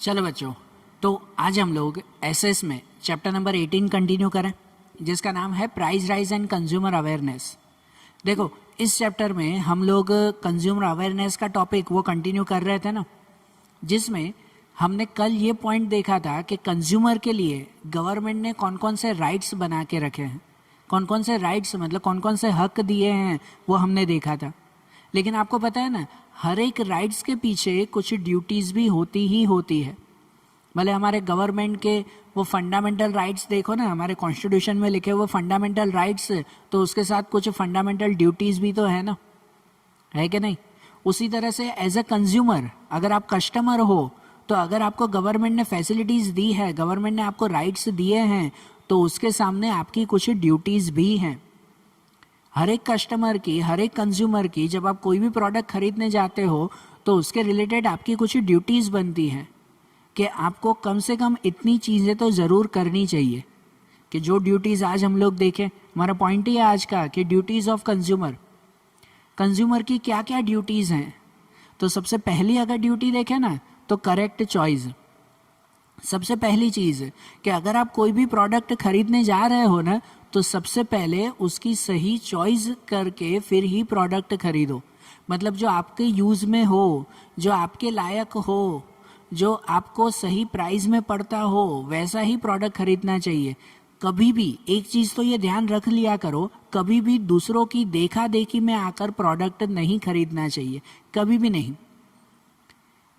चलो बच्चों, तो आज हम लोग एसएस में चैप्टर नंबर 18 कंटिन्यू करें, जिसका नाम है price rise and consumer awareness. देखो, इस चैप्टर में हम लोग कंज्यूमर अवेयरनेस का टॉपिक वो कंटिन्यू कर रहे थे ना, जिसमें हमने कल ये पॉइंट देखा था कि कंज्यूमर के लिए गवर्नमेंट ने कौन कौन से राइट्स बना के रखे हैं, कौन कौन से राइट्स मतलब कौन कौन से हक दिए हैं, वो हमने देखा था। लेकिन आपको पता है ना, हर एक राइट्स के पीछे कुछ ड्यूटीज़ भी होती ही होती है। भले हमारे गवर्नमेंट के वो फंडामेंटल राइट्स देखो ना, हमारे कॉन्स्टिट्यूशन में लिखे हुए फंडामेंटल राइट्स, तो उसके साथ कुछ फंडामेंटल ड्यूटीज़ भी तो है ना, है कि नहीं। उसी तरह से एज अ कंज्यूमर, अगर आप कस्टमर हो, तो अगर आपको गवर्नमेंट ने फैसिलिटीज़ दी है, गवर्नमेंट ने आपको राइट्स दिए हैं, तो उसके सामने आपकी कुछ ड्यूटीज़ भी हैं। हर एक कस्टमर की, हर एक कंज्यूमर की, जब आप कोई भी प्रोडक्ट खरीदने जाते हो तो उसके रिलेटेड आपकी कुछ ड्यूटीज़ बनती हैं कि आपको कम से कम इतनी चीज़ें तो ज़रूर करनी चाहिए। कि जो ड्यूटीज़ आज हम लोग देखें, हमारा पॉइंट ही है आज का कि ड्यूटीज़ ऑफ कंज्यूमर, कंज्यूमर की क्या क्या ड्यूटीज़ हैं। तो सबसे पहली अगर ड्यूटी देखें ना, तो करेक्ट चॉइस। सबसे पहली चीज़ कि अगर आप कोई भी प्रोडक्ट खरीदने जा रहे हो ना, तो सबसे पहले उसकी सही चॉइस करके फिर ही प्रोडक्ट खरीदो। मतलब जो आपके यूज़ में हो, जो आपके लायक हो, जो आपको सही प्राइस में पड़ता हो, वैसा ही प्रोडक्ट खरीदना चाहिए। कभी भी एक चीज़ तो ये ध्यान रख लिया करो, कभी भी दूसरों की देखा देखी में आकर प्रोडक्ट नहीं खरीदना चाहिए, कभी भी नहीं।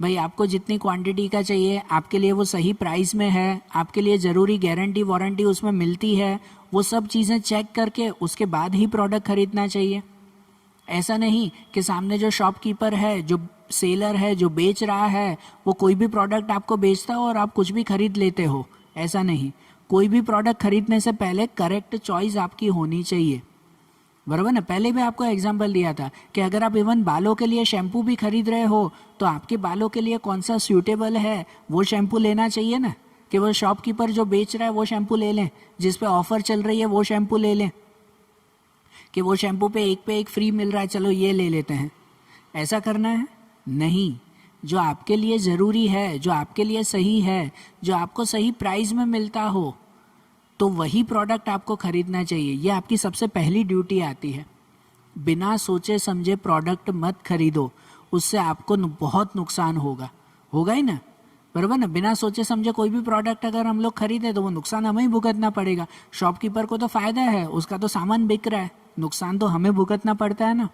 भाई आपको जितनी क्वांटिटी का चाहिए, आपके लिए वो सही प्राइस में है, आपके लिए ज़रूरी गारंटी वारंटी उसमें मिलती है, वो सब चीज़ें चेक करके उसके बाद ही प्रोडक्ट खरीदना चाहिए। ऐसा नहीं कि सामने जो शॉपकीपर है, जो सेलर है, जो बेच रहा है, वो कोई भी प्रोडक्ट आपको बेचता हो और आप कुछ भी खरीद लेते हो। ऐसा नहीं, कोई भी प्रोडक्ट खरीदने से पहले करेक्ट चॉइस आपकी होनी चाहिए, बराबर ना। पहले भी आपको एग्जांपल दिया था कि अगर आप इवन बालों के लिए शैम्पू भी खरीद रहे हो, तो आपके बालों के लिए कौन सा सूटेबल है वो शैम्पू लेना चाहिए ना। कि वो शॉपकीपर जो बेच रहा है वो शैम्पू ले लें, जिस पे ऑफर चल रही है वो शैम्पू ले लें, कि वो शैम्पू पे एक फ्री मिल रहा है, चलो ये ले लेते हैं। ऐसा करना है नहीं। जो आपके लिए ज़रूरी है, जो आपके लिए सही है, जो आपको सही प्राइस में मिलता हो, तो वही प्रोडक्ट आपको खरीदना चाहिए। ये आपकी सबसे पहली ड्यूटी आती है। बिना सोचे समझे प्रोडक्ट मत खरीदो, उससे आपको बहुत नुकसान होगा ही ना, बराबर ना। बिना सोचे समझे कोई भी प्रोडक्ट अगर हम लोग खरीदें तो वो नुकसान हमें ही भुगतना पड़ेगा। शॉपकीपर को तो फ़ायदा है, उसका तो सामान बिक रहा है, नुकसान तो हमें भुगतना पड़ता है ना,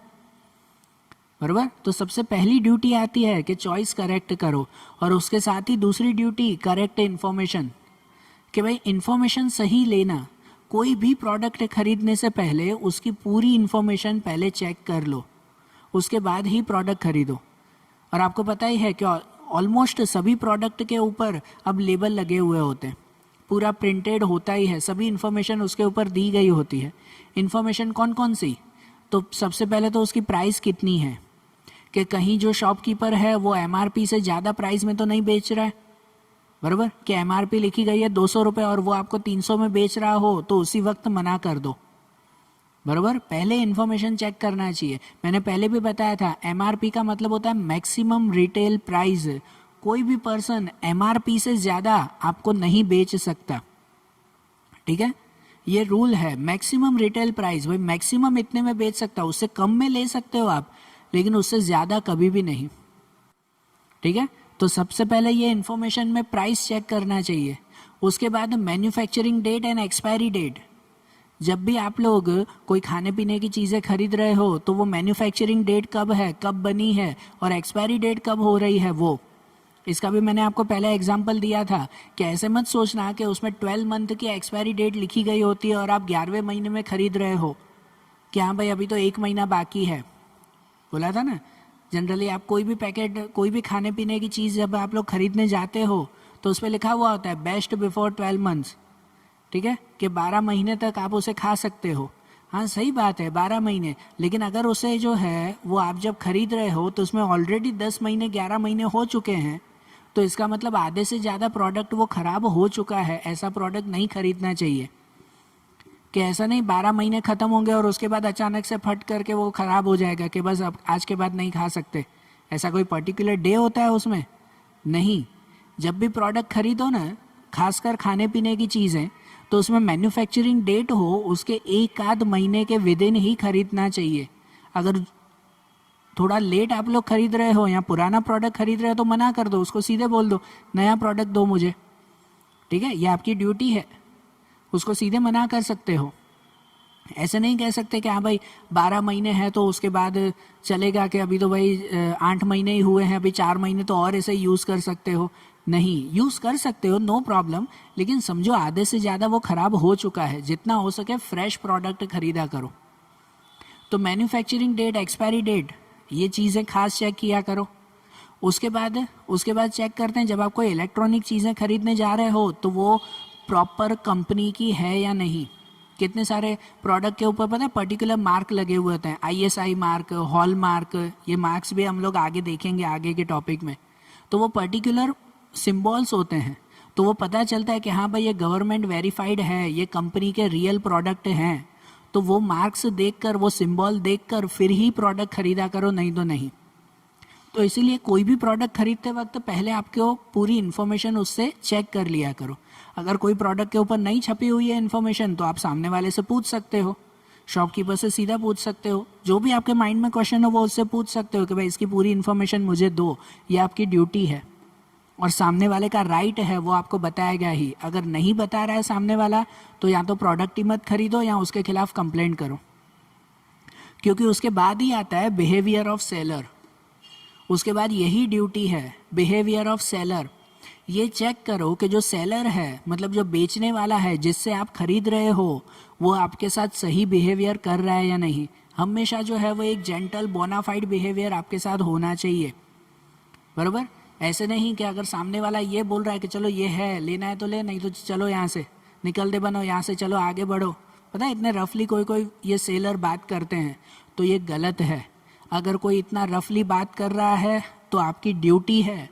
बराबर। तो सबसे पहली ड्यूटी आती है कि चॉइस करेक्ट करो, और उसके साथ ही दूसरी ड्यूटी करेक्ट इन्फॉर्मेशन, कि भाई इन्फॉर्मेशन सही लेना। कोई भी प्रोडक्ट खरीदने से पहले उसकी पूरी इन्फॉर्मेशन पहले चेक कर लो, उसके बाद ही प्रोडक्ट खरीदो। और आपको पता ही है कि ऑलमोस्ट सभी प्रोडक्ट के ऊपर अब लेबल लगे हुए होते हैं, पूरा प्रिंटेड होता ही है, सभी इन्फॉर्मेशन उसके ऊपर दी गई होती है। इन्फॉर्मेशन कौन कौन सी? तो सबसे पहले तो उसकी प्राइस कितनी है, कि कहीं जो शॉपकीपर है वो एमआरपी से ज़्यादा प्राइस में तो नहीं बेच रहा है, बराबर। कि एमआरपी लिखी गई है 200 रुपये और वो आपको 300 में बेच रहा हो, तो उसी वक्त मना कर दो, बराबर। पहले इन्फॉर्मेशन चेक करना चाहिए। मैंने पहले भी बताया था, एमआरपी का मतलब होता है मैक्सिमम रिटेल प्राइस। कोई भी पर्सन एमआरपी से ज़्यादा आपको नहीं बेच सकता, ठीक है। ये रूल है, मैक्सिमम रिटेल प्राइस। भाई मैक्सिमम इतने में बेच सकता, उससे कम में ले सकते हो आप, लेकिन उससे ज़्यादा कभी भी नहीं, ठीक है। तो सबसे पहले ये इन्फॉर्मेशन में प्राइस चेक करना चाहिए। उसके बाद manufacturing date and expiry date. जब भी आप लोग कोई खाने पीने की चीज़ें खरीद रहे हो, तो वो मैन्युफैक्चरिंग डेट कब है, कब बनी है, और एक्सपायरी डेट कब हो रही है वो। इसका भी मैंने आपको पहले एग्जांपल दिया था कि ऐसे मत सोचना कि उसमें 12 मंथ की एक्सपायरी डेट लिखी गई होती है और आप 11वें महीने में ख़रीद रहे हो कि हाँ भाई अभी तो 1 महीना बाकी है। बोला था ना, जनरली आप कोई भी पैकेट, कोई भी खाने पीने की चीज़ जब आप लोग खरीदने जाते हो, तो उस पर लिखा हुआ होता है बेस्ट बिफोर 12 मंथ्स, ठीक है, कि 12 महीने तक आप उसे खा सकते हो। हाँ सही बात है, 12 महीने, लेकिन अगर उसे जो है वो आप जब खरीद रहे हो तो उसमें ऑलरेडी 10 महीने 11 महीने हो चुके हैं, तो इसका मतलब आधे से ज़्यादा प्रोडक्ट वो ख़राब हो चुका है। ऐसा प्रोडक्ट नहीं खरीदना चाहिए। कि ऐसा नहीं 12 महीने ख़त्म होंगे और उसके बाद अचानक से फट करके वो ख़राब हो जाएगा कि बस अब आज के बाद नहीं खा सकते। ऐसा कोई पर्टिकुलर डे होता है उसमें? नहीं। जब भी प्रोडक्ट खरीदो ना, खासकर खाने पीने की चीज़ें, तो उसमें मैन्युफैक्चरिंग डेट हो उसके एक आध महीने के विद इन ही खरीदना चाहिए। अगर थोड़ा लेट आप लोग खरीद रहे हो या पुराना प्रोडक्ट खरीद रहे हो तो मना कर दो, उसको सीधे बोल दो नया प्रोडक्ट दो मुझे, ठीक है, ये आपकी ड्यूटी है, उसको सीधे मना कर सकते हो। ऐसे नहीं कह सकते कि हाँ भाई 12 महीने हैं तो उसके बाद चलेगा, कि अभी तो भाई 8 महीने ही हुए हैं, अभी 4 महीने तो और ऐसे यूज़ कर सकते हो। नहीं, यूज़ कर सकते हो, नो प्रॉब्लम, लेकिन समझो आधे से ज़्यादा वो ख़राब हो चुका है, जितना हो सके फ्रेश प्रोडक्ट खरीदा करो। तो मैन्युफैक्चरिंग डेट, एक्सपायरी डेट, ये चीज़ें खास चेक किया करो। उसके बाद चेक करते हैं जब आप कोई इलेक्ट्रॉनिक चीज़ें खरीदने जा रहे हो तो वो प्रॉपर कंपनी की है या नहीं। कितने सारे प्रोडक्ट के ऊपर पता है पर्टिकुलर मार्क लगे हुए होते हैं, ISI मार्क, हॉल मार्क, ये मार्क्स भी हम लोग आगे देखेंगे आगे के टॉपिक में। तो वो पर्टिकुलर सिम्बॉल्स होते हैं, तो वो पता चलता है कि हाँ भाई ये गवर्नमेंट वेरीफाइड है, ये कंपनी के रियल प्रोडक्ट हैं। तो वो मार्क्स देखकर, वो सिंबल देखकर फिर ही प्रोडक्ट खरीदा करो, नहीं तो नहीं। तो इसीलिए कोई भी प्रोडक्ट खरीदते वक्त पहले आपको पूरी इन्फॉर्मेशन उससे चेक कर लिया करो। अगर कोई प्रोडक्ट के ऊपर नहीं छपी हुई है इन्फॉर्मेशन तो आप सामने वाले से पूछ सकते हो, शॉपकीपर से सीधा पूछ सकते हो, जो भी आपके माइंड में क्वेश्चन हो वो उससे पूछ सकते हो कि भाई इसकी पूरी इन्फॉर्मेशन मुझे दो, ये आपकी ड्यूटी है। और सामने वाले का राइट है, वो आपको बताएगा ही। अगर नहीं बता रहा है सामने वाला तो या तो प्रोडक्ट ही मत खरीदो या उसके खिलाफ कंप्लेंट करो, क्योंकि उसके बाद ही आता है बिहेवियर ऑफ सेलर। उसके बाद यही ड्यूटी है, बिहेवियर ऑफ सेलर। ये चेक करो कि जो सेलर है, मतलब जो बेचने वाला है जिससे आप खरीद रहे हो, वो आपके साथ सही बिहेवियर कर रहा है या नहीं। हमेशा जो है वो एक जेंटल बोनाफाइड बिहेवियर आपके साथ होना चाहिए, बराबर। ऐसे नहीं कि अगर सामने वाला ये बोल रहा है कि चलो ये है, लेना है तो ले, नहीं तो चलो यहाँ से निकल दे, बनो यहाँ से, चलो आगे बढ़ो। पता है इतने रफली कोई कोई ये सेलर बात करते हैं, तो ये गलत है। अगर कोई इतना रफली बात कर रहा है तो आपकी ड्यूटी है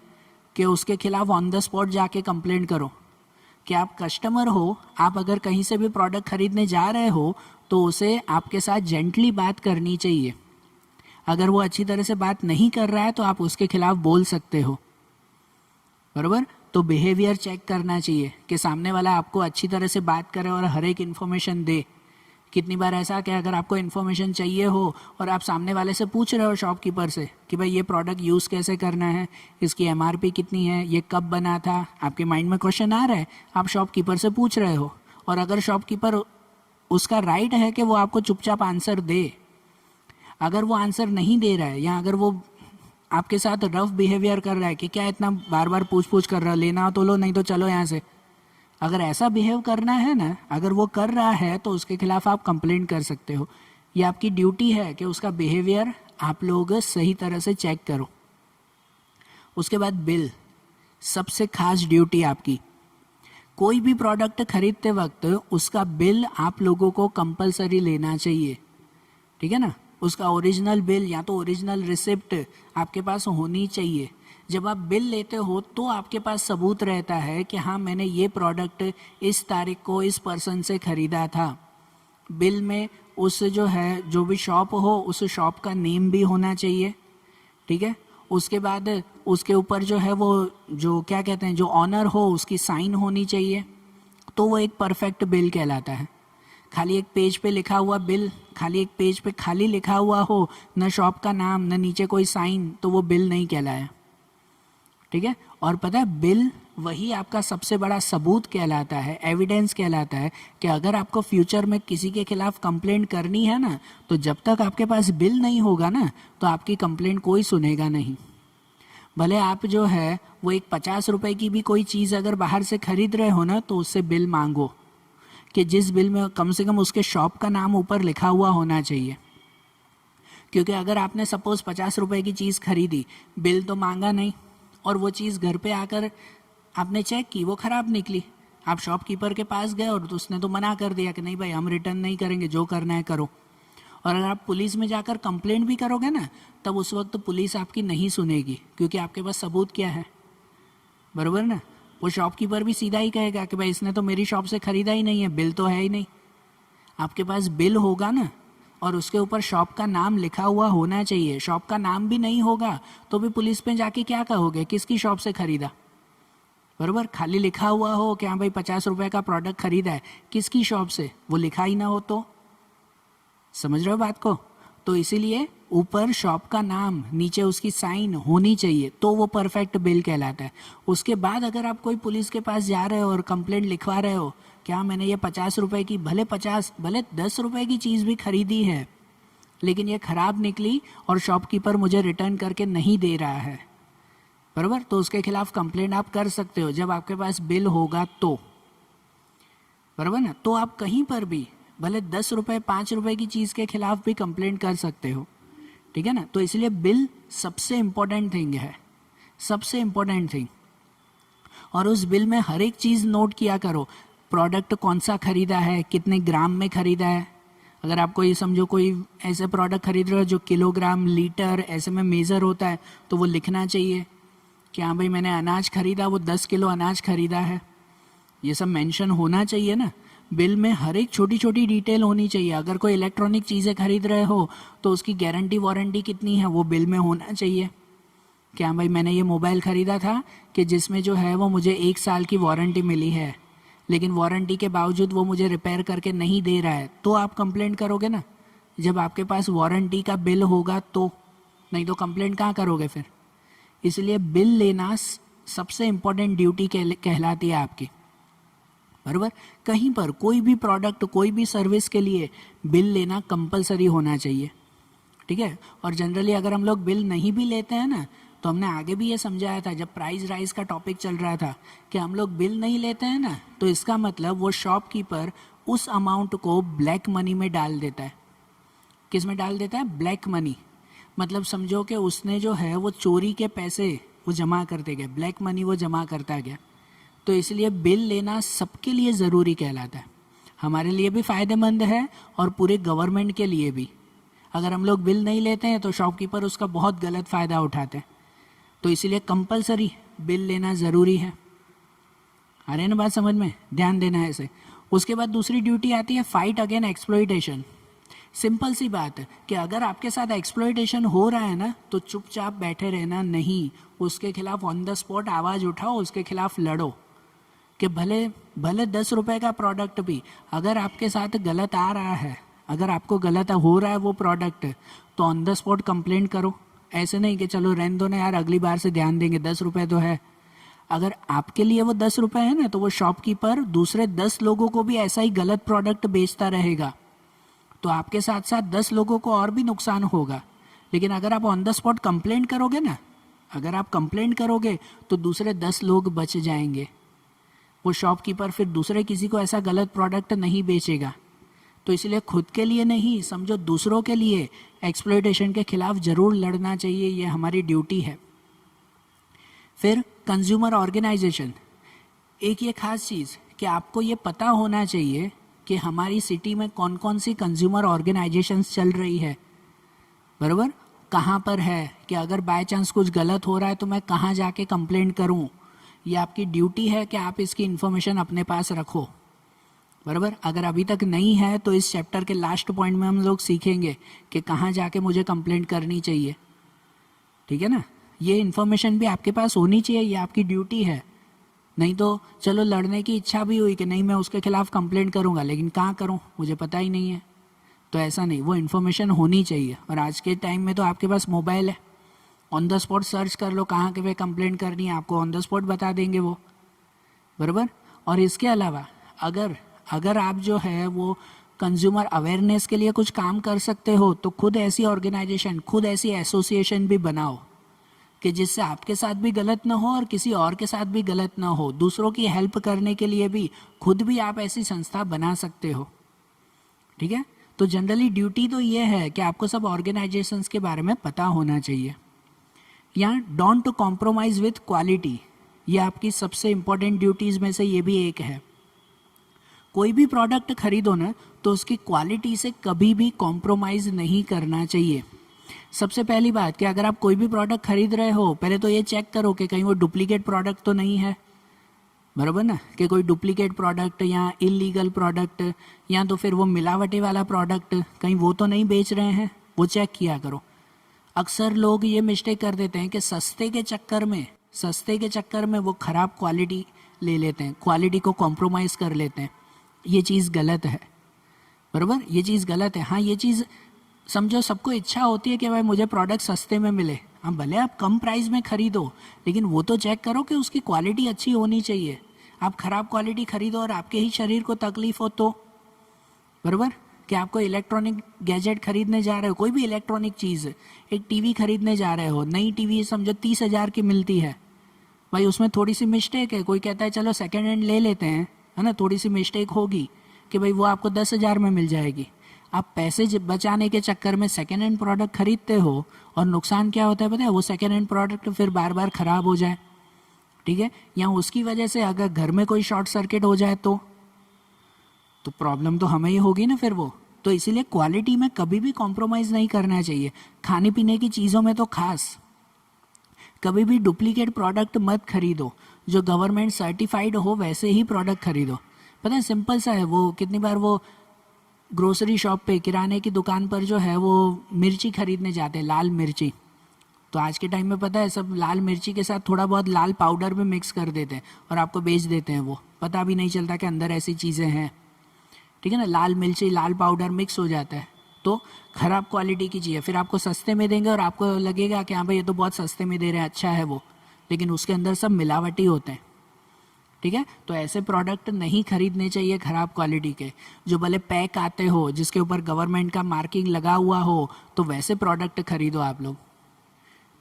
कि उसके खिलाफ ऑन द स्पॉट जाके कंप्लेंट करो। कि आप कस्टमर हो, आप अगर कहीं से भी प्रोडक्ट खरीदने जा रहे हो तो उसे आपके साथ जेंटली बात करनी चाहिए। अगर वो अच्छी तरह से बात नहीं कर रहा है तो आप उसके खिलाफ बोल सकते हो, बराबर। तो बिहेवियर चेक करना चाहिए कि सामने वाला आपको अच्छी तरह से बात करे और हर एक इन्फॉर्मेशन दे। कितनी बार ऐसा कि अगर आपको इन्फॉर्मेशन चाहिए हो और आप सामने वाले से पूछ रहे हो शॉपकीपर से कि भाई ये प्रोडक्ट यूज़ कैसे करना है, इसकी MRP कितनी है, ये कब बना था, आपके माइंड में क्वेश्चन आ रहा है, आप शॉपकीपर से पूछ रहे हो। और अगर शॉपकीपर, उसका राइट है कि वो आपको चुपचाप आंसर दे। अगर वो आंसर नहीं दे रहा है या अगर वो आपके साथ रफ बिहेवियर कर रहा है कि क्या इतना बार बार पूछ पूछ कर रहा है, लेना हो तो लो, नहीं तो चलो यहाँ से, अगर ऐसा बिहेव करना है ना, अगर वो कर रहा है तो उसके खिलाफ आप कंप्लेंट कर सकते हो। ये आपकी ड्यूटी है कि उसका बिहेवियर आप लोग सही तरह से चेक करो। उसके बाद बिल, सबसे खास ड्यूटी आपकी। कोई भी प्रोडक्ट खरीदते वक्त उसका बिल आप लोगों को कंपलसरी लेना चाहिए, ठीक है ना। उसका ओरिजिनल बिल या तो ओरिजिनल रिसिप्ट आपके पास होनी चाहिए। जब आप बिल लेते हो तो आपके पास सबूत रहता है कि हाँ मैंने ये प्रोडक्ट इस तारीख को इस पर्सन से ख़रीदा था। बिल में उस जो है, जो भी शॉप हो उस शॉप का नेम भी होना चाहिए, ठीक है। उसके बाद उसके ऊपर जो है वो जो क्या कहते हैं, जो ऑनर हो उसकी साइन होनी चाहिए, तो वो एक परफेक्ट बिल कहलाता है। खाली एक पेज पे लिखा हुआ बिल, खाली एक पेज पे खाली लिखा हुआ हो, न शॉप का नाम न नीचे कोई साइन, तो वो बिल नहीं कहलाया, ठीक है। और पता है बिल वही आपका सबसे बड़ा सबूत कहलाता है, एविडेंस कहलाता है कि अगर आपको फ्यूचर में किसी के खिलाफ कंप्लेंट करनी है ना, तो जब तक आपके पास बिल नहीं होगा ना तो आपकी कंप्लेंट कोई सुनेगा नहीं। भले आप जो है वो एक 50 रुपए की भी कोई चीज़ अगर बाहर से खरीद रहे हो ना, तो उससे बिल मांगो कि जिस बिल में कम से कम उसके शॉप का नाम ऊपर लिखा हुआ होना चाहिए। क्योंकि अगर आपने सपोज 50 रुपए की चीज़ खरीदी, बिल तो मांगा नहीं, और वो चीज़ घर पे आकर आपने चेक की वो ख़राब निकली, आप शॉपकीपर के पास गए और उसने तो मना कर दिया कि नहीं भाई हम रिटर्न नहीं करेंगे, जो करना है करो। और अगर आप पुलिस में जाकर कंप्लेंट भी करोगे ना, तब उस वक्त पुलिस आपकी नहीं सुनेगी, क्योंकि आपके पास सबूत क्या है, बराबर ना। वो शॉपकीपर भी सीधा ही कहेगा कि भाई इसने तो मेरी शॉप से ख़रीदा ही नहीं है, बिल तो है ही नहीं। आपके पास बिल होगा ना और उसके ऊपर शॉप का नाम लिखा हुआ होना चाहिए। शॉप का नाम भी नहीं होगा तो भी पुलिस पे जाके क्या कहोगे, किसकी शॉप से ख़रीदा, बराबर, खाली लिखा हुआ हो कि हाँ भाई 50 रुपए का प्रोडक्ट खरीदा है, किसकी शॉप से, वो लिखा ही ना हो तो, समझ रहे हो बात को। तो इसीलिए ऊपर शॉप का नाम, नीचे उसकी साइन होनी चाहिए, तो वो परफेक्ट बिल कहलाता है। उसके बाद अगर आप कोई पुलिस के पास जा रहे हो और कंप्लेंट लिखवा रहे हो क्या मैंने ये 50 रुपए की, भले 10 रुपए की चीज़ भी खरीदी है लेकिन ये ख़राब निकली और शॉपकीपर मुझे रिटर्न करके नहीं दे रहा है, बराबर, तो उसके खिलाफ कंप्लेंट आप कर सकते हो जब आपके पास बिल होगा तो, बराबर ना। तो आप कहीं पर भी भले 10 रुपए 5 रुपए की चीज़ के खिलाफ भी कंप्लेंट कर सकते हो, ठीक है ना। तो इसलिए बिल सबसे इम्पोर्टेंट थिंग है, सबसे इम्पोर्टेंट थिंग। और उस बिल में हर एक चीज़ नोट किया करो, प्रोडक्ट कौन सा खरीदा है, कितने ग्राम में खरीदा है। अगर आपको ये समझो कोई ऐसे प्रोडक्ट खरीद रहे हो जो किलोग्राम लीटर ऐसे में मेज़र होता है तो वो लिखना चाहिए कि हाँ भाई मैंने अनाज खरीदा, वो 10 किलो अनाज खरीदा है, ये सब मेंशन होना चाहिए ना। बिल में हर एक छोटी छोटी डिटेल होनी चाहिए। अगर कोई इलेक्ट्रॉनिक चीज़ें खरीद रहे हो तो उसकी गारंटी वारंटी कितनी है वो बिल में होना चाहिए। क्या भाई मैंने ये मोबाइल ख़रीदा था कि जिसमें जो है वो मुझे 1 साल की वारंटी मिली है, लेकिन वारंटी के बावजूद वो मुझे रिपेयर करके नहीं दे रहा है, तो आप कंप्लेंट करोगे ना जब आपके पास वारंटी का बिल होगा तो, नहीं तो कंप्लेंट कहाँ करोगे फिर। इसलिए बिल लेना सबसे इम्पोर्टेंट ड्यूटी कहलाती है आपकी, बराबर। कहीं पर कोई भी प्रोडक्ट कोई भी सर्विस के लिए बिल लेना कंपलसरी होना चाहिए, ठीक है। और जनरली अगर हम लोग बिल नहीं भी लेते हैं ना, तो हमने आगे भी ये समझाया था जब प्राइस राइज का टॉपिक चल रहा था कि हम लोग बिल नहीं लेते हैं ना, तो इसका मतलब वो शॉपकीपर उस अमाउंट को ब्लैक मनी में डाल देता है। किस में डाल देता है? Black money. मतलब समझो कि उसने जो है वो चोरी के पैसे वो जमा करते गए, ब्लैक मनी वो जमा करता गया। तो इसलिए बिल लेना सबके लिए ज़रूरी कहलाता है, हमारे लिए भी फ़ायदेमंद है और पूरे गवर्नमेंट के लिए भी। अगर हम लोग बिल नहीं लेते हैं तो शॉपकीपर उसका बहुत गलत फ़ायदा उठाते हैं, तो इसीलिए कंपलसरी बिल लेना ज़रूरी है। आ रहे हैं ना बात समझ में, ध्यान देना है इसे। उसके बाद दूसरी ड्यूटी आती है फाइट अगेन एक्सप्लॉइटेशन। सिंपल सी बात है कि अगर आपके साथ एक्सप्लॉइटेशन हो रहा है ना, तो चुपचाप बैठे रहना नहीं, उसके खिलाफ ऑन द स्पॉट आवाज़ उठाओ, उसके खिलाफ लड़ो। कि भले 10 रुपए का प्रोडक्ट भी अगर आपके साथ गलत आ रहा है, अगर आपको गलत हो रहा है वो प्रोडक्ट, तो ऑन द स्पॉट कंप्लेंट करो। ऐसे नहीं कि चलो रहने दो ना यार, अगली बार से ध्यान देंगे, 10 रुपए तो है। अगर आपके लिए वो 10 रुपए है ना, तो वो शॉपकीपर दूसरे 10 लोगों को भी ऐसा ही गलत प्रोडक्ट बेचता रहेगा, तो आपके साथ साथ 10 लोगों को और भी नुकसान होगा। लेकिन अगर आप ऑन द स्पॉट कंप्लेंट करोगे ना, अगर आप कंप्लेंट करोगे तो दूसरे 10 लोग बच जाएंगे, वो शॉपकीपर फिर दूसरे किसी को ऐसा गलत प्रोडक्ट नहीं बेचेगा। तो इसलिए खुद के लिए नहीं, समझो दूसरों के लिए एक्सप्लॉइटेशन के खिलाफ ज़रूर लड़ना चाहिए, ये हमारी ड्यूटी है। फिर कंज्यूमर ऑर्गेनाइजेशन, एक ये खास चीज़ कि आपको ये पता होना चाहिए कि हमारी सिटी में कौन कौन सी कंज्यूमर ऑर्गेनाइजेशंस चल रही है, बराबर, कहाँ पर है, कि अगर बाय चांस कुछ गलत हो रहा है तो मैं कहाँ जाके कंप्लेंट करूँ। ये आपकी ड्यूटी है कि आप इसकी इन्फॉर्मेशन अपने पास रखो, बराबर। अगर अभी तक नहीं है तो इस चैप्टर के लास्ट पॉइंट में हम लोग सीखेंगे कि कहाँ जाके मुझे कंप्लेंट करनी चाहिए, ठीक है ना। ये इन्फॉर्मेशन भी आपके पास होनी चाहिए, ये आपकी ड्यूटी है। नहीं तो चलो लड़ने की इच्छा भी हुई कि नहीं मैं उसके खिलाफ कंप्लेंट करूँगा, लेकिन कहाँ करूँ मुझे पता ही नहीं है, तो ऐसा नहीं, वो इन्फॉर्मेशन होनी चाहिए। और आज के टाइम में तो आपके पास मोबाइल है, ऑन द स्पॉट सर्च कर लो कहाँ के पे कंप्लेंट करनी है, आपको ऑन द स्पॉट बता देंगे वो, बराबर। और इसके अलावा अगर आप जो है वो कंज्यूमर अवेयरनेस के लिए कुछ काम कर सकते हो, तो खुद ऐसी ऑर्गेनाइजेशन, खुद ऐसी एसोसिएशन भी बनाओ कि जिससे आपके साथ भी गलत ना हो और किसी और के साथ भी गलत ना हो। दूसरों की हेल्प करने के लिए भी खुद भी आप ऐसी संस्था बना सकते हो, ठीक है। तो जनरली ड्यूटी तो ये है कि आपको सब ऑर्गेनाइजेशंस के बारे में पता होना चाहिए। यहाँ डोंट कॉम्प्रोमाइज़ विथ क्वालिटी, ये आपकी सबसे इम्पोर्टेंट ड्यूटीज़ में से ये भी एक है। कोई भी प्रोडक्ट खरीदो ना, तो उसकी क्वालिटी से कभी भी कॉम्प्रोमाइज़ नहीं करना चाहिए। सबसे पहली बात कि अगर आप कोई भी प्रोडक्ट खरीद रहे हो, पहले तो ये चेक करो कि कहीं वो डुप्लीकेट प्रोडक्ट तो नहीं है, बराबर ना, कि कोई डुप्लीकेट प्रोडक्ट या इलीगल प्रोडक्ट या तो फिर वो मिलावटी वाला प्रोडक्ट कहीं वो तो नहीं बेच रहे हैं, वो चेक किया करो। अक्सर लोग ये मिस्टेक कर देते हैं कि सस्ते के चक्कर में सस्ते के चक्कर में वो ख़राब क्वालिटी ले लेते हैं, क्वालिटी को कॉम्प्रोमाइज़ कर लेते हैं। ये चीज़ गलत है, बराबर, ये चीज़ गलत है। हाँ, ये चीज़ समझो, सबको इच्छा होती है कि भाई मुझे प्रोडक्ट सस्ते में मिले। हाँ, भले आप कम प्राइस में ख़रीदो, लेकिन वो तो चेक करो कि उसकी क्वालिटी अच्छी होनी चाहिए। आप ख़राब क्वालिटी ख़रीदो और आपके ही शरीर को तकलीफ़ हो तो, बराबर, कि आपको इलेक्ट्रॉनिक गैजेट खरीदने जा रहे हो, कोई भी इलेक्ट्रॉनिक चीज़, एक टीवी खरीदने जा रहे हो, नई टीवी समझो 30,000 की मिलती है, भाई उसमें थोड़ी सी मिस्टेक है, कोई कहता है चलो सेकेंड हैंड ले लेते हैं, है ना, थोड़ी सी मिस्टेक होगी कि भाई वो आपको 10,000 में मिल जाएगी। आप पैसे बचाने के चक्कर में सेकेंड हैंड प्रोडक्ट खरीदते हो और नुकसान क्या होता है पता है, वो सेकेंड हैंड प्रोडक्ट फिर बार बार ख़राब हो जाए, ठीक है, या उसकी वजह से अगर घर में कोई शॉर्ट सर्किट हो जाए तो प्रॉब्लम तो हमें ही होगी ना फिर वो। तो इसीलिए क्वालिटी में कभी भी कॉम्प्रोमाइज़ नहीं करना चाहिए। खाने पीने की चीज़ों में तो खास कभी भी डुप्लीकेट प्रोडक्ट मत खरीदो, जो गवर्नमेंट सर्टिफाइड हो वैसे ही प्रोडक्ट खरीदो। पता है सिंपल सा है, वो कितनी बार वो ग्रोसरी शॉप पे, किराने की दुकान पर जो है वो मिर्ची खरीदने जाते हैं, लाल मिर्ची, तो आज के टाइम में पता है सब लाल मिर्ची के साथ थोड़ा बहुत लाल पाउडर भी मिक्स कर देते हैं और आपको बेच देते हैं, वो पता भी नहीं चलता कि अंदर ऐसी चीज़ें हैं, ठीक है ना। लाल मिर्ची लाल पाउडर मिक्स हो जाता है, तो ख़राब क्वालिटी की चीज़ है, फिर आपको सस्ते में देंगे और आपको लगेगा कि हाँ भाई ये तो बहुत सस्ते में दे रहे हैं, अच्छा है वो, लेकिन उसके अंदर सब मिलावटी होते हैं, ठीक है। तो ऐसे प्रोडक्ट नहीं खरीदने चाहिए ख़राब क्वालिटी के, जो भले पैक आते हो जिसके ऊपर गवर्नमेंट का मार्किंग लगा हुआ हो, तो वैसे प्रोडक्ट खरीदो आप लोग,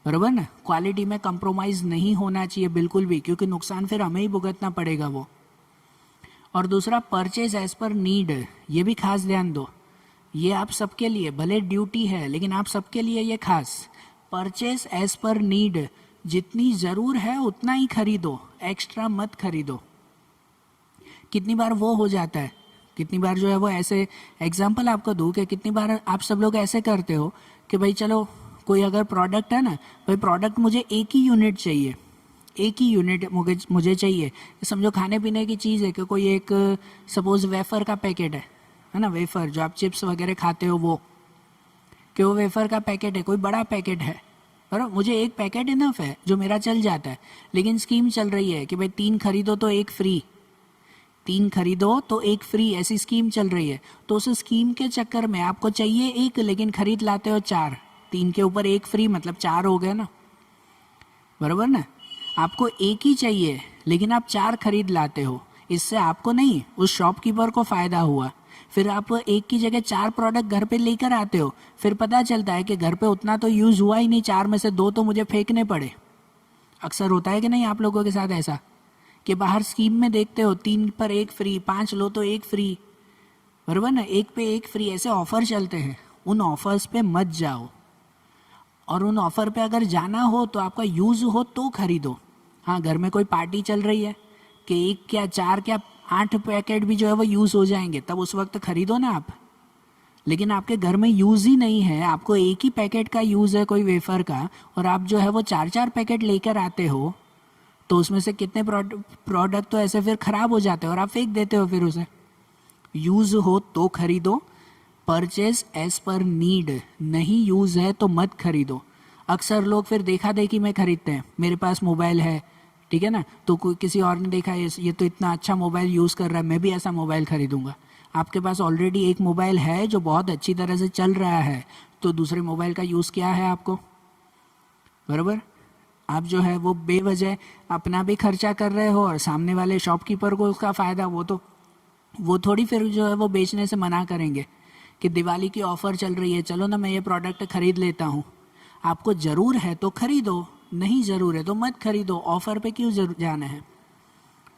बराबर ना। क्वालिटी में कंप्रोमाइज़ नहीं होना चाहिए बिल्कुल भी, क्योंकि नुकसान फिर हमें ही भुगतना पड़ेगा वो। और दूसरा, परचेज एज पर नीड, ये भी खास ध्यान दो, ये आप सबके लिए भले ड्यूटी है, लेकिन आप सबके लिए ये खास, परचेज एज पर नीड, जितनी ज़रूर है उतना ही खरीदो, एक्स्ट्रा मत खरीदो। कितनी बार वो हो जाता है, कितनी बार जो है वो ऐसे, एग्जाम्पल आपको दूँ कि कितनी बार आप सब लोग ऐसे करते हो कि भाई चलो कोई अगर प्रोडक्ट है ना, भाई प्रोडक्ट मुझे एक ही यूनिट चाहिए, एक ही यूनिट मुझे चाहिए, समझो खाने पीने की चीज़ है कि कोई एक सपोज वेफ़र का पैकेट है ना, वेफ़र जो आप चिप्स वगैरह खाते हो वो, कि वो वेफ़र का पैकेट है, कोई बड़ा पैकेट है, पर मुझे एक पैकेट इनफ है जो मेरा चल जाता है, लेकिन स्कीम चल रही है कि भाई 3 खरीदो तो 1 फ्री, 3 खरीदो तो 1 फ्री, ऐसी स्कीम चल रही है। तो उस स्कीम के चक्कर में आपको चाहिए 1, लेकिन खरीद लाते हो 4, 3 के ऊपर 1 फ्री, मतलब 4 हो गए ना, बराबर ना। आपको एक ही चाहिए लेकिन आप 4 खरीद लाते हो, इससे आपको नहीं, उस शॉपकीपर को फ़ायदा हुआ। फिर आप एक की जगह 4 प्रोडक्ट घर पे लेकर आते हो, फिर पता चलता है कि घर पे उतना तो यूज़ हुआ ही नहीं, 4 में से 2 तो मुझे फेंकने पड़े। अक्सर होता है कि नहीं आप लोगों के साथ ऐसा, कि बाहर स्कीम में देखते हो 3 पर 1 फ्री, 5 लो तो 1 फ्री, बराबर ना, 1 पे 1 फ्री, ऐसे ऑफ़र चलते हैं। उन ऑफ़र्स पे मत जाओ, और उन ऑफ़र पे अगर जाना हो तो आपका यूज़ हो तो खरीदो। हाँ, घर में कोई पार्टी चल रही है कि 1 क्या 4 क्या 8 पैकेट भी जो है वो यूज़ हो जाएंगे, तब उस वक्त खरीदो ना आप। लेकिन आपके घर में यूज़ ही नहीं है, आपको एक ही पैकेट का यूज़ है कोई वेफ़र का, और आप जो है वो 4-4 पैकेट लेकर आते हो, तो उसमें से कितने प्रोडक्ट तो ऐसे फिर ख़राब हो जाते हैं और आप फेंक देते हो फिर उसे। यूज़ हो तो खरीदो, परचेज एज पर नीड, नहीं यूज़ है तो मत खरीदो। अक्सर लोग फिर देखा देखी में खरीदते हैं, मेरे पास मोबाइल है, ठीक है ना, तो कोई किसी और ने देखा ये तो इतना अच्छा मोबाइल यूज़ कर रहा है, मैं भी ऐसा मोबाइल खरीदूंगा। आपके पास ऑलरेडी एक मोबाइल है जो बहुत अच्छी तरह से चल रहा है, तो दूसरे मोबाइल का यूज़ क्या है आपको, बराबर। आप जो है वो बेवजह अपना भी खर्चा कर रहे हो और सामने वाले शॉपकीपर को उसका फ़ायदा, वो थोड़ी फिर जो है वो बेचने से मना करेंगे कि दिवाली की ऑफ़र चल रही है, चलो ना मैं ये प्रोडक्ट ख़रीद लेता हूँ। आपको ज़रूर है तो ख़रीदो, नहीं ज़रूर है तो मत खरीदो, ऑफ़र पे क्यों जाना है,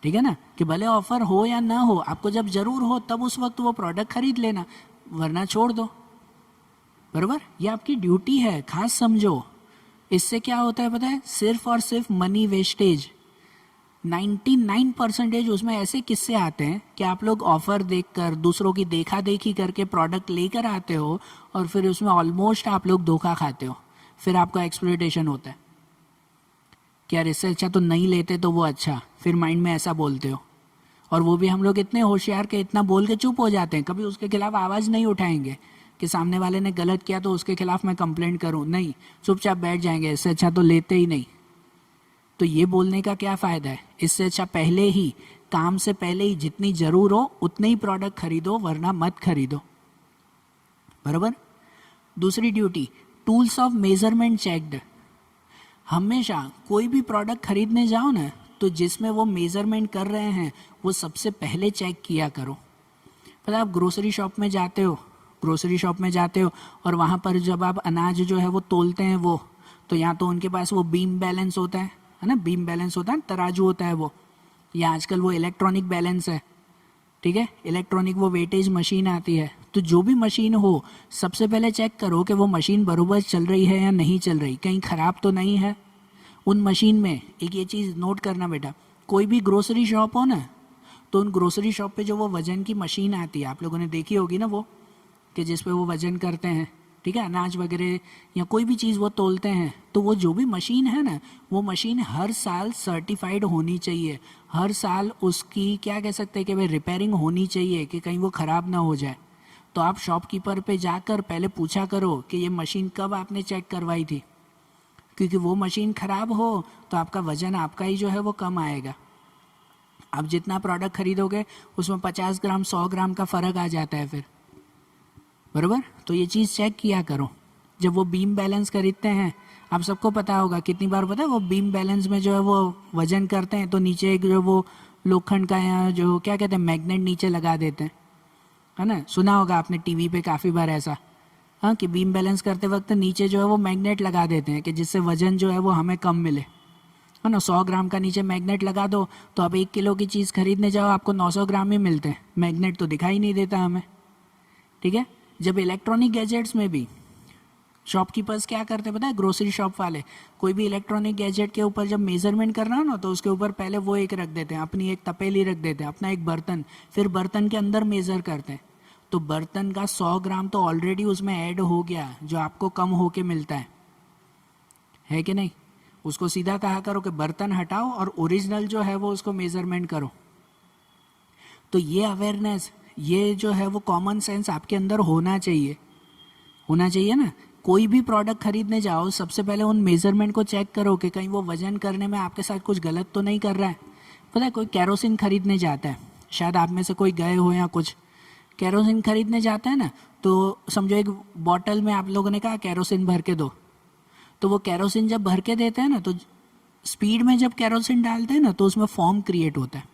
ठीक है ना, कि भले ऑफ़र हो या ना हो, आपको जब ज़रूर हो तब उस वक्त वो प्रोडक्ट ख़रीद लेना, वरना छोड़ दो, बराबर। ये आपकी ड्यूटी है, खास समझो। इससे क्या होता है पता है, सिर्फ और सिर्फ मनी वेस्टेज। 99% उसमें ऐसे किस्से आते हैं कि आप लोग ऑफ़र देखकर, दूसरों की देखा देखी करके प्रोडक्ट लेकर आते हो और फिर उसमें ऑलमोस्ट आप लोग धोखा खाते हो, फिर आपका एक्सप्लॉयटेशन होता है कि यार इससे अच्छा तो नहीं लेते तो वो अच्छा, फिर माइंड में ऐसा बोलते हो। और वो भी हम लोग इतने होशियार के इतना बोल के चुप हो जाते हैं, कभी उसके खिलाफ आवाज़ नहीं उठाएंगे कि सामने वाले ने गलत किया तो उसके खिलाफ मैं कंप्लेंट करूं, नहीं, चुपचाप बैठ जाएंगे, इससे अच्छा तो लेते ही नहीं, तो ये बोलने का क्या फ़ायदा है? इससे अच्छा पहले ही, काम से पहले ही जितनी ज़रूर हो उतने ही प्रोडक्ट खरीदो, वरना मत खरीदो। बराबर। दूसरी duty, tools of measurement checked. हमेशा कोई भी प्रोडक्ट खरीदने जाओ ना, तो जिसमें वो मेजरमेंट कर रहे हैं वो सबसे पहले चेक किया करो। पता, आप ग्रोसरी शॉप में जाते हो, और वहाँ पर जब आप अनाज जो है वो तोलते हैं, वो तो यहाँ तो उनके पास वो बीम बैलेंस होता है ना, बीम बैलेंस होता है, तराजू होता है वो, या आजकल वो इलेक्ट्रॉनिक बैलेंस है, ठीक है, इलेक्ट्रॉनिक वो वेटेज मशीन आती है। तो जो भी मशीन हो, सबसे पहले चेक करो कि वो मशीन बरोबर चल रही है या नहीं चल रही, कहीं ख़राब तो नहीं है उन मशीन में। एक ये चीज़ नोट करना बेटा, कोई भी ग्रोसरी शॉप हो ना, तो उन ग्रोसरी शॉप पे जो वो वज़न की मशीन आती है, आप लोगों ने देखी होगी ना, वो कि जिस पे वो वज़न करते हैं, ठीक है, अनाज वगैरह या कोई भी चीज़ वो तोलते हैं, तो वो जो भी मशीन है ना, वो मशीन हर साल सर्टिफाइड होनी चाहिए। हर साल उसकी क्या कह सकते हैं कि भाई रिपेयरिंग होनी चाहिए, कि कहीं वो ख़राब ना हो जाए। तो आप शॉपकीपर पे जाकर पहले पूछा करो कि ये मशीन कब आपने चेक करवाई थी, क्योंकि वो मशीन ख़राब हो तो आपका वज़न आपका ही जो है वो कम आएगा। आप जितना प्रोडक्ट खरीदोगे उसमें 50 ग्राम 100 ग्राम का फ़र्क आ जाता है फिर, बराबर। तो ये चीज़ चेक किया करो। जब वो बीम बैलेंस खरीदते हैं, आप सबको पता होगा, कितनी बार पता है वो बीम बैलेंस में जो है वो वज़न करते हैं, तो नीचे एक जो वो लोखंड का या जो क्या कहते हैं मैग्नेट नीचे लगा देते हैं, है ना, सुना होगा आपने टीवी पे काफ़ी बार ऐसा, हाँ, कि बीम बैलेंस करते वक्त नीचे जो है वो मैग्नेट लगा देते हैं कि जिससे वज़न जो है वो हमें कम मिले, है ना। 100 ग्राम का नीचे मैग्नेट लगा दो, तो आप 1 किलो की चीज़ खरीदने जाओ, आपको 900 ग्राम ही मिलते हैं, मैग्नेट तो दिखाई नहीं देता हमें, ठीक है। जब इलेक्ट्रॉनिक गैजेट्स में भी शॉपकीपर्स क्या करते हैं पता है, ग्रोसरी शॉप वाले, कोई भी इलेक्ट्रॉनिक गैजेट के ऊपर जब मेजरमेंट करना हो ना, तो उसके ऊपर पहले वो एक रख देते हैं, अपनी एक तपेली रख देते हैं, अपना एक बर्तन, फिर बर्तन के अंदर मेज़र करते हैं। तो बर्तन का 100 ग्राम तो ऑलरेडी उसमें ऐड हो गया, जो आपको कम होके मिलता है कि नहीं। उसको सीधा कहा करो कि बर्तन हटाओ और ओरिजिनल जो है वो उसको मेजरमेंट करो। तो ये अवेयरनेस, ये जो है वो कॉमन सेंस आपके अंदर होना चाहिए ना। कोई भी प्रोडक्ट खरीदने जाओ, सबसे पहले उन मेजरमेंट को चेक करो कि कहीं वो वजन करने में आपके साथ कुछ गलत तो नहीं कर रहा है। पता है, कोई कैरोसिन खरीदने जाता है, शायद आप में से कोई गए हो या कुछ, कैरोसिन खरीदने जाता है ना, तो समझो एक बॉटल में आप लोगों ने कहा कैरोसिन भर के दो, तो वो कैरोसिन जब भर के देते हैं ना, तो स्पीड में जब कैरोसिन डालते हैं ना, तो उसमें फॉर्म क्रिएट होता है,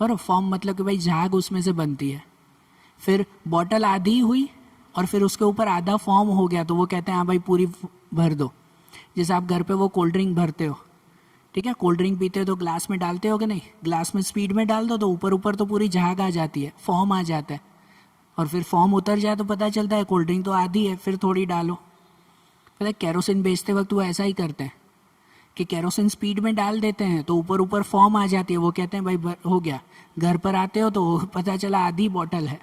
और फॉर्म मतलब कि भाई झाग उसमें से बनती है। फिर बॉटल आधी हुई और फिर उसके ऊपर आधा फॉर्म हो गया, तो वो कहते हैं हाँ भाई पूरी भर दो। जैसे आप घर पे वो कोल्ड ड्रिंक भरते हो, ठीक है, कोल्ड ड्रिंक पीते हो तो ग्लास में डालते हो कि नहीं, ग्लास में स्पीड में डाल दो तो ऊपर ऊपर तो पूरी झाग आ जाती है, फॉर्म आ जाता है, और फिर फॉर्म उतर जाए तो पता चलता है कोल्ड ड्रिंक तो आधी है, फिर थोड़ी डालो। पता है, कैरोसिन बेचते वक्त वो ऐसा ही करते हैं कि कैरोसिन स्पीड में डाल देते हैं तो ऊपर ऊपर फॉर्म आ जाती है, वो कहते हैं भाई हो गया। घर पर आते हो तो पता चला आधी बॉटल है।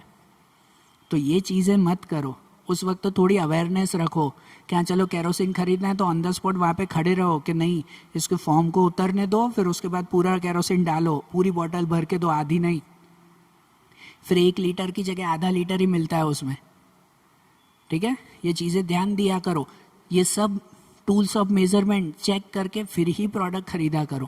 तो ये चीज़ें मत करो। उस वक्त तो थोड़ी अवेयरनेस रखो, क्या चलो कैरोसिन खरीदना है तो ऑन द स्पॉट वहाँ पे खड़े रहो कि नहीं, इसके फॉर्म को उतरने दो, फिर उसके बाद पूरा कैरोसिन डालो, पूरी बॉटल भर के दो, आधी नहीं। फिर 1 लीटर की जगह आधा लीटर ही मिलता है उसमें, ठीक है। ये चीज़ें ध्यान दिया करो। ये सब टूल्स ऑफ मेजरमेंट चेक करके फिर ही प्रोडक्ट खरीदा करो।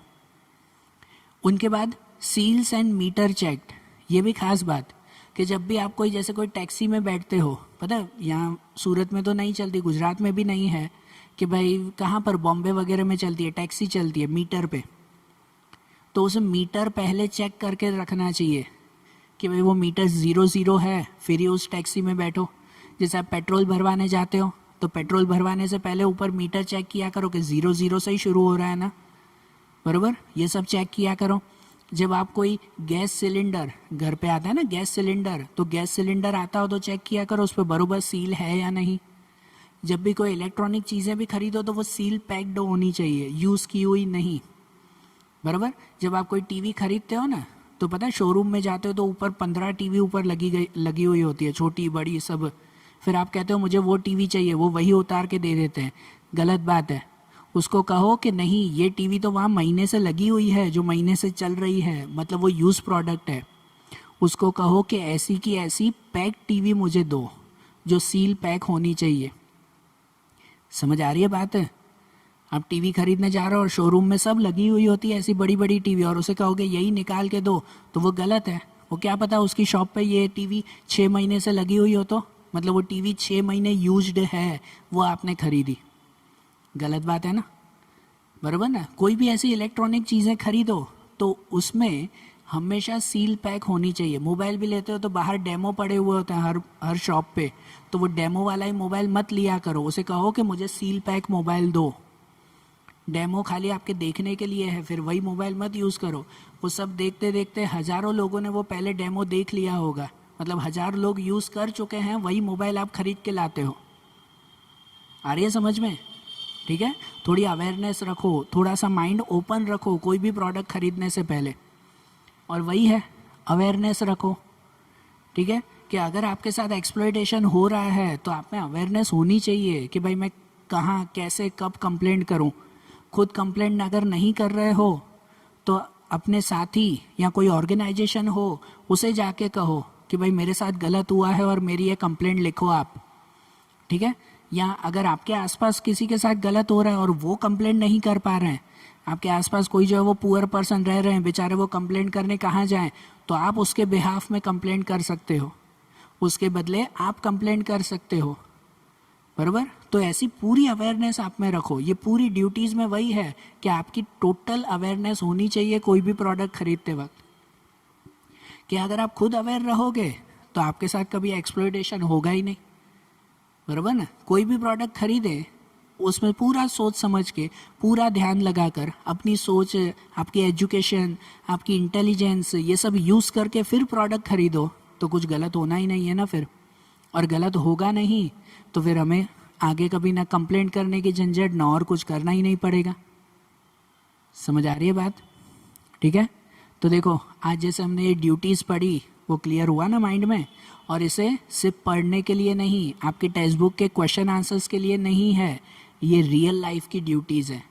उनके बाद सील्स एंड मीटर चेक। ये भी खास बात कि जब भी आप कोई जैसे कोई टैक्सी में बैठते हो, पता है यहाँ सूरत में तो नहीं चलती, गुजरात में भी नहीं है, कि भाई कहाँ पर बॉम्बे वगैरह में चलती है, टैक्सी चलती है मीटर पे, तो उसे मीटर पहले चेक करके रखना चाहिए कि भाई वो मीटर 00 है, फिर ही उस टैक्सी में बैठो। जैसे आप पेट्रोल भरवाने जाते हो तो पेट्रोल भरवाने से पहले ऊपर मीटर चेक किया करो कि 00 से ही शुरू हो रहा है ना, बराबर। ये सब चेक किया करो। जब आप कोई गैस सिलेंडर घर पे आता है ना, गैस सिलेंडर, तो गैस सिलेंडर आता हो तो चेक किया करो उस पर बराबर सील है या नहीं। जब भी कोई इलेक्ट्रॉनिक चीज़ें भी खरीदो तो वो सील पैक्ड होनी चाहिए, यूज़ की हुई नहीं, बराबर। जब आप कोई टीवी खरीदते हो ना, तो पता है शोरूम में जाते हो तो ऊपर 15 टीवी ऊपर लगी हुई होती है, छोटी बड़ी सब। फिर आप कहते हो मुझे वो टीवी चाहिए, वो वही उतार के दे देते हैं। गलत बात है। उसको कहो कि नहीं, ये टीवी तो वहाँ महीने से लगी हुई है, जो महीने से चल रही है, मतलब वो यूज़ प्रोडक्ट है। उसको कहो कि ऐसी की ऐसी पैक टीवी मुझे दो, जो सील पैक होनी चाहिए। समझ आ रही है बात है? आप टीवी खरीदने जा रहे हो और शोरूम में सब लगी हुई होती है ऐसी बड़ी बड़ी टीवी, और उसे कहोगे यही निकाल के दो, तो वो गलत है। वो क्या पता उसकी शॉप पे ये टीवी 6 महीने से लगी हुई हो, तो मतलब वो टीवी 6 महीने यूज्ड है, वो आपने खरीदी। गलत बात है ना, बराबर ना। कोई भी ऐसी इलेक्ट्रॉनिक चीज़ें खरीदो तो उसमें हमेशा सील पैक होनी चाहिए। मोबाइल भी लेते हो तो बाहर डेमो पड़े हुए होते हैं हर शॉप पे, तो वो डेमो वाला ही मोबाइल मत लिया करो। उसे कहो कि मुझे सील पैक मोबाइल दो। डेमो खाली आपके देखने के लिए है, फिर वही मोबाइल मत यूज़ करो। वो सब देखते देखते हज़ारों लोगों ने वो पहले डेमो देख लिया होगा, मतलब 1000 लोग यूज़ कर चुके हैं, वही मोबाइल आप खरीद के लाते हो। आ रही है समझ में? ठीक है, थोड़ी अवेयरनेस रखो, थोड़ा सा माइंड ओपन रखो कोई भी प्रोडक्ट खरीदने से पहले। और वही है, अवेयरनेस रखो। ठीक है, कि अगर आपके साथ एक्सप्लॉयटेशन हो रहा है तो आप में अवेयरनेस होनी चाहिए कि भाई मैं कहाँ कैसे कब कंप्लेंट करूँ। खुद कंप्लेंट अगर नहीं कर रहे हो तो अपने साथी या कोई ऑर्गेनाइजेशन हो उसे जाके कहो कि भाई मेरे साथ गलत हुआ है और मेरी ये कंप्लेंट लिखो आप। ठीक है, या अगर आपके आसपास किसी के साथ गलत हो रहा है और वो कंप्लेंट नहीं कर पा रहे हैं, आपके आसपास कोई जो है वो पुअर पर्सन रह रहे हैं बेचारे, वो कंप्लेंट करने कहाँ जाएं, तो आप उसके बिहाफ में कंप्लेंट कर सकते हो, उसके बदले आप कंप्लेंट कर सकते हो, बराबर। तो ऐसी पूरी अवेयरनेस आप में रखो। ये पूरी ड्यूटीज़ में वही है कि आपकी टोटल अवेयरनेस होनी चाहिए कोई भी प्रोडक्ट खरीदते वक्त, कि अगर आप खुद अवेयर रहोगे तो आपके साथ कभी एक्सप्लॉयटेशन होगा ही नहीं, बराबर ना। कोई भी प्रोडक्ट खरीदे उसमें पूरा सोच समझ के, पूरा ध्यान लगाकर, अपनी सोच, आपकी एजुकेशन, आपकी इंटेलिजेंस, ये सब यूज़ करके फिर प्रोडक्ट खरीदो, तो कुछ गलत होना ही नहीं है ना फिर। और गलत होगा नहीं तो फिर हमें आगे कभी ना कंप्लेंट करने की झंझट, ना और कुछ करना ही नहीं पड़ेगा। समझ आ रही है बात? ठीक है, तो देखो आज जैसे हमने ये ड्यूटीज़ पढ़ी वो क्लियर हुआ ना माइंड में। और इसे सिर्फ पढ़ने के लिए नहीं, आपके टेक्स्ट बुक के क्वेश्चन आंसर्स के लिए नहीं है, ये रियल लाइफ की ड्यूटीज़ है,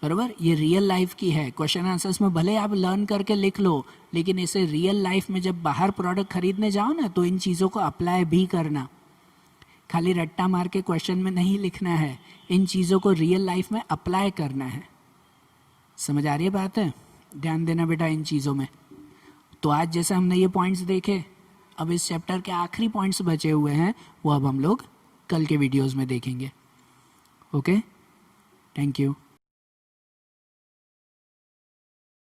बराबर। ये रियल लाइफ की है। क्वेश्चन आंसर्स में भले आप लर्न करके लिख लो, लेकिन इसे रियल लाइफ में जब बाहर प्रोडक्ट खरीदने जाओ ना तो इन चीज़ों को अप्लाई भी करना। खाली रट्टा मार के क्वेश्चन में नहीं लिखना है, इन चीज़ों को रियल लाइफ में अप्लाई करना है। समझ आ रही है बात है? ध्यान देना बेटा इन चीज़ों में। तो आज जैसे हमने ये पॉइंट्स देखे, अब इस चैप्टर के आखिरी पॉइंट्स बचे हुए हैं, वो अब हम लोग कल के वीडियोज़ में देखेंगे। Okay, thank you.